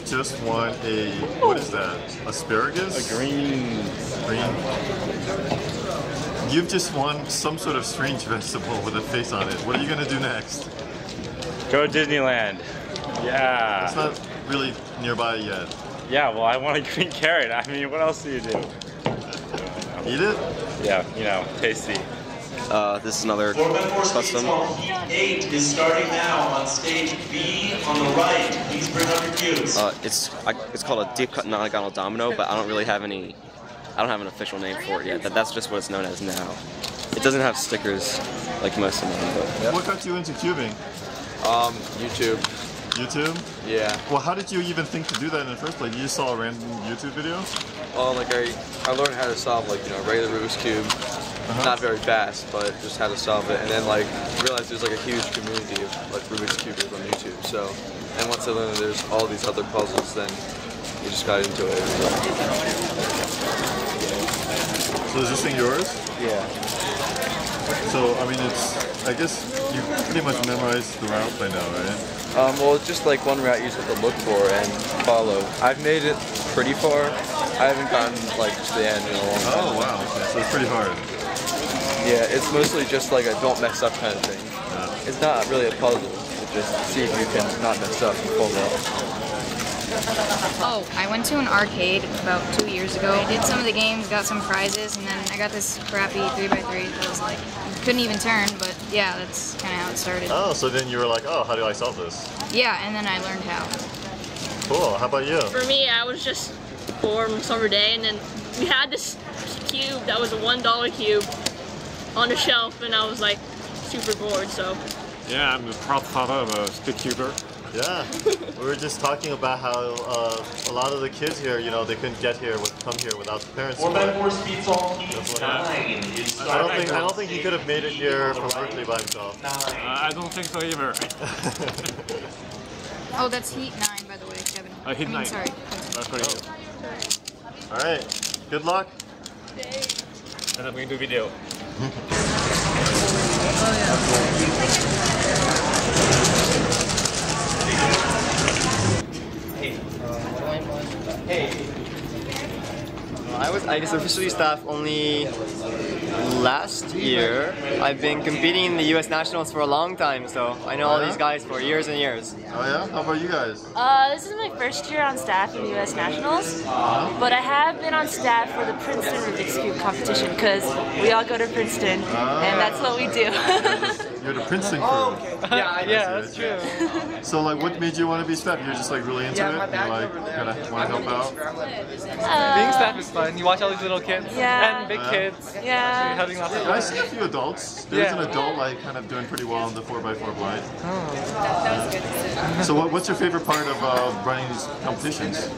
just won a, what is that? Asparagus? A green. You've just won some sort of strange vegetable with a face on it. What are you gonna do next? Go to Disneyland. Yeah. It's not really nearby yet. Yeah, well, I want a green carrot. I mean, what else do you do? Eat it? Yeah, you know, tasty. This is another custom. Heat 8 is starting now on stage B on the right. Please bring up your cubes. It's called a deep cut non-diagonal domino, but I don't really have any. I don't have an official name for it yet. That's just what it's known as now. It doesn't have stickers like most of them. But. What got you into cubing? YouTube. YouTube? Yeah. Well, how did you even think to do that in the first place? You just saw a random YouTube video? Well, like I learned how to solve like regular Rubik's Cube. Not very fast, but just how to solve it. And then like realized there's like a huge community of like Rubik's Cubers on YouTube. So, and once I learned there's all these other puzzles, then we just got into it. So is this thing yours? Yeah. So, I mean, I guess you pretty much memorized the route by now, right? Well, it's just like one route you just have to look for and follow. I've made it pretty far. I haven't gotten like to the end in a long time. Oh, wow. Okay. So it's pretty hard. Yeah, it's mostly just like a don't mess up kind of thing. Yeah. It's not really a puzzle. It's just see if you can not mess up and pull it off. Oh, I went to an arcade about 2 years ago. I did some of the games, got some prizes, and then I got this crappy 3x3 that was like, couldn't even turn, but yeah, that's kind of how it started. Oh, so then you were like, oh, how do I solve this? Yeah, and then I learned how. Cool. How about you? For me, I was just bored on summer day, and then we had this cube that was a $1 cube on the shelf, and I was like super bored, so. Yeah, I'm the proud father of a stick cuber. Yeah, we were just talking about how a lot of the kids here, they couldn't come here without the parents. 4x4 Speed Salt Heat 9 is starting. I don't think he could have made it here from Berkeley by himself. I don't think so either. Oh, that's Heat 9, by the way, Kevin. Heat 9. Sorry. That's for you. All right, good luck. And I'm going to do video. I guess officially staff only last year. I've been competing in the U.S. Nationals for a long time, so I know all these guys for years and years. Oh yeah? How about you guys? This is my first year on staff in the U.S. Nationals, but I have been on staff for the Princeton Rubik's Cube competition because we all go to Princeton, and that's what we do. You're the Princeton crew. Yeah, that's true. So, like, what made you want to be staff? You're just like really into it. You're like, want to help out. Being staff is fun. You watch all these little kids and big kids. Yeah. Having lots of fun. I see a few adults. There's an adult like kind of doing pretty well on the 4x4 blind. That was good. So, what's your favorite part of running these competitions?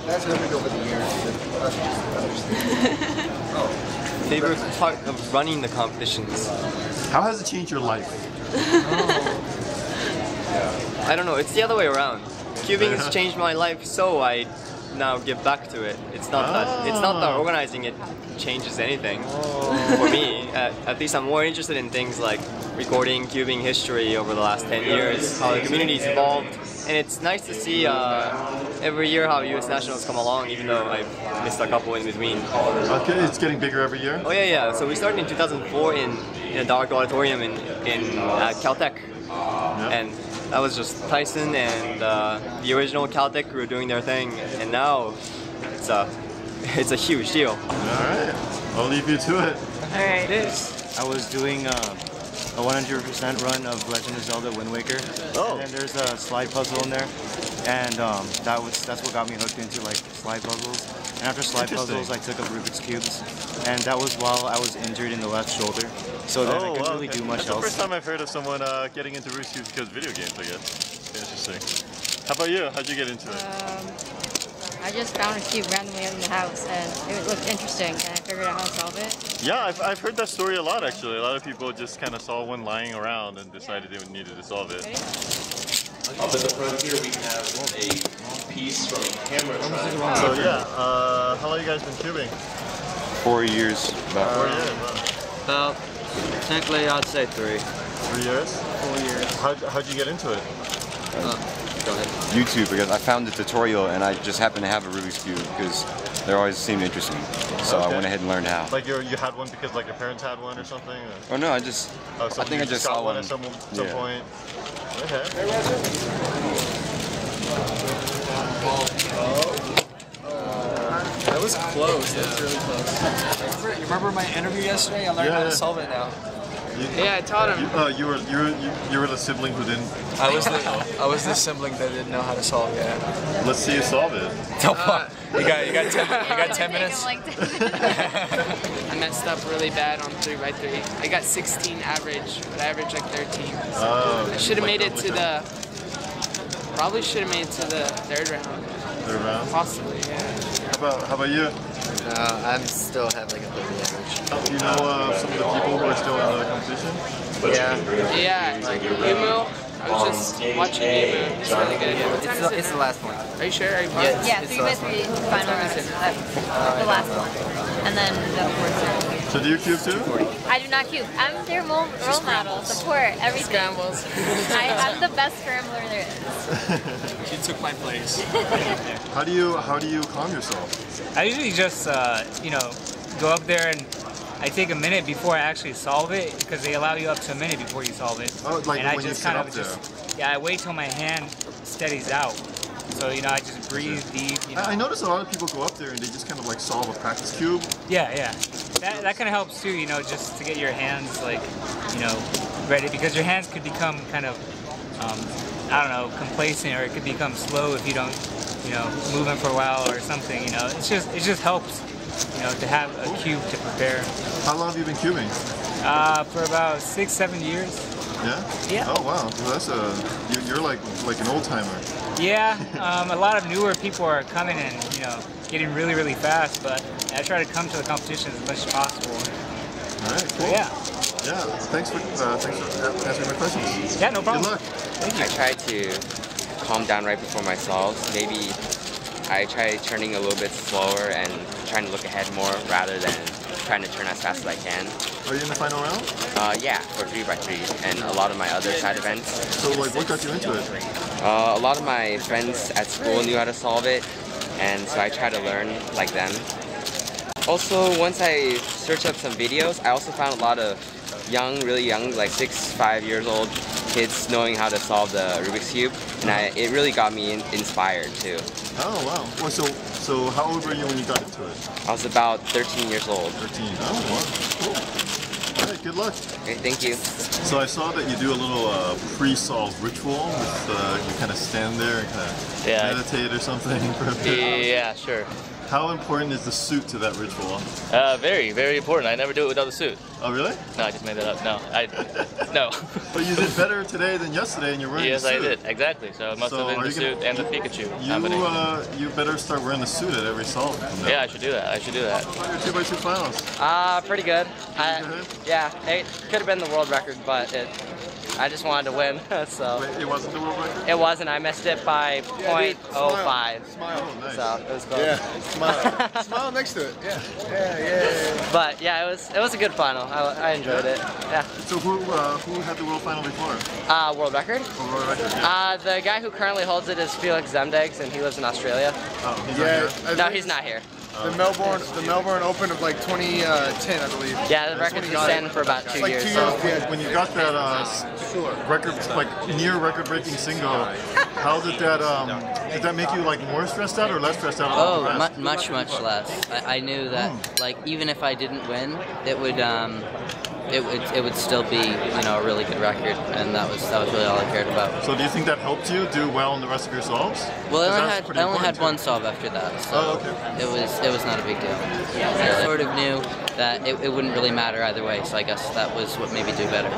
Favorite part of running the competitions? How has it changed your life? I don't know, it's the other way around. Cubing has changed my life, so I now give back to it. It's not that organizing it changes anything for me. At least I'm more interested in things like recording cubing history over the last 10 years, how the community's evolved, and it's nice to see every year how US Nationals come along, even though I've missed a couple in between. Okay, it's getting bigger every year? Oh yeah. So we started in 2004 in a dark auditorium in Caltech. And that was just Tyson and the original Caltech crew doing their thing, and now it's a huge deal. Alright, I'll leave you to it. Alright. I was doing a 100% run of Legend of Zelda Wind Waker. Oh. And then there's a slide puzzle in there. And that's what got me hooked into like slide puzzles. And after slide puzzles, I took up Rubik's Cubes. And that was while I was injured in the left shoulder. So then I couldn't really do much else. That's the first time I've heard of someone getting into Rubik's Cubes because of video games, I guess. Interesting. How about you? How'd you get into it? I just found a cube randomly in the house, and it looked interesting, and I figured out how to solve it. Yeah, I've heard that story a lot, actually. A lot of people just kind of saw one lying around and decided they needed to solve it. Up at the front here we have a piece from a camera trial. So yeah, how long have you guys been cubing? 4 years. 4 years, huh? About, technically I'd say 3. 3 years? 4 years. How'd you get into it? Go ahead. YouTube, because I found the tutorial and I just happened to have a Rubik's Cube because they always seemed interesting. So I went ahead and learned how. Like you had one because like your parents had one or something? Or? Oh no, I think I just saw one at some point. Okay. That was close. That was really close. You remember my interview yesterday? I learned how to solve it now. Yeah, I taught him. You were the sibling who didn't. I was the sibling that didn't know how to solve it. Yeah. Let's see you solve it. You got 10 minutes. I messed up really bad on 3x3. I got 16 average, but I averaged like 13. So I should have made it to the. Probably should have made it to the third round. Third round? Possibly, yeah. How about you? I'm still have like a 30 average. Do you know some of the people who are still in the competition? Yeah, like Yumu. I was just watching Yumu. He's really good. It's the last one. Are you sure? Are you Yeah, 3x3 final round. The last one. And then the fourth. So do you cube too? I do not cube. I'm their role model, support, everything. Scrambles. I'm the best scrambler there is. She took my place. How do you calm yourself? I usually just go up there and I take a minute before I actually solve it because they allow you up to a minute before you solve it. Oh, like and I when just you kind sit of up just I wait till my hand steadies out. So I just breathe deep. I notice a lot of people go up there and they just kind of like solve a practice cube. Yeah. That kind of helps too, just to get your hands like, ready, because your hands could become kind of, I don't know, complacent, or it could become slow if you don't, move them for a while or something. It just helps, to have a cube to prepare. How long have you been cubing? For about 6-7 years. Yeah. Oh wow, well, that's you're like an old timer. Yeah, a lot of newer people are coming and getting really, really fast, but I try to come to the competition as much as possible. All right, cool. Yeah. Thanks for answering my questions. Yeah, no problem. Good luck. Thank you. I try to calm down right before my solves. Maybe I try turning a little bit slower and trying to look ahead more rather than trying to turn as fast as I can. Are you in the final round? Yeah, for 3x3 and a lot of my other side events. So like, what got you into it? A lot of my friends at school knew how to solve it, and so I try to learn like them. Also, once I searched up some videos, I also found a lot of really young, like 6-5 years old kids knowing how to solve the Rubik's Cube, and it really got me inspired too. Oh wow! Well, so how old were you when you got into it? I was about 13 years old. 13. Oh wow! Cool. All right. Good luck. Okay, thank you. So I saw that you do a little pre-solve ritual. With, you kind of stand there and kind of meditate or something for a bit. Yeah, sure. How important is the suit to that ritual? Very, very important. I never do it without a suit. Oh, really? No, I just made that up. No. But you did better today than yesterday, and you're wearing yes, the suit. Yes, I did. Exactly. So it must have been the suit and the Pikachu combination. You better start wearing the suit at every solve. Yeah, I should do that. Your 2x2 finals. Pretty good. Yeah, it could have been the world record, but I just wanted to win. So. Wait, it wasn't the world record? It wasn't. I missed it by 0.05. Smile. Oh, nice. So it was close. Yeah. Smile. Smile next to it. Yeah. But yeah, it was a good final. I enjoyed it. Yeah. So who had the world final before? World record. Oh, world record. Yeah. The guy who currently holds it is Felix Zemdegs, and he lives in Australia. Oh, he's not here? No, he's not here. The Melbourne Open of like 2010, I believe. Yeah, the record's been standing for about 2 years. So when you got that record, like near record-breaking single, how did that make you like more stressed out or less stressed out? Oh, much less. I knew that like even if I didn't win, it would still be a really good record, and that was really all I cared about. So do you think that helped you do well in the rest of your solves? Well, I only had one solve after that, so it was not a big deal. I sort of knew that it wouldn't really matter either way, so I guess that was what made me do better.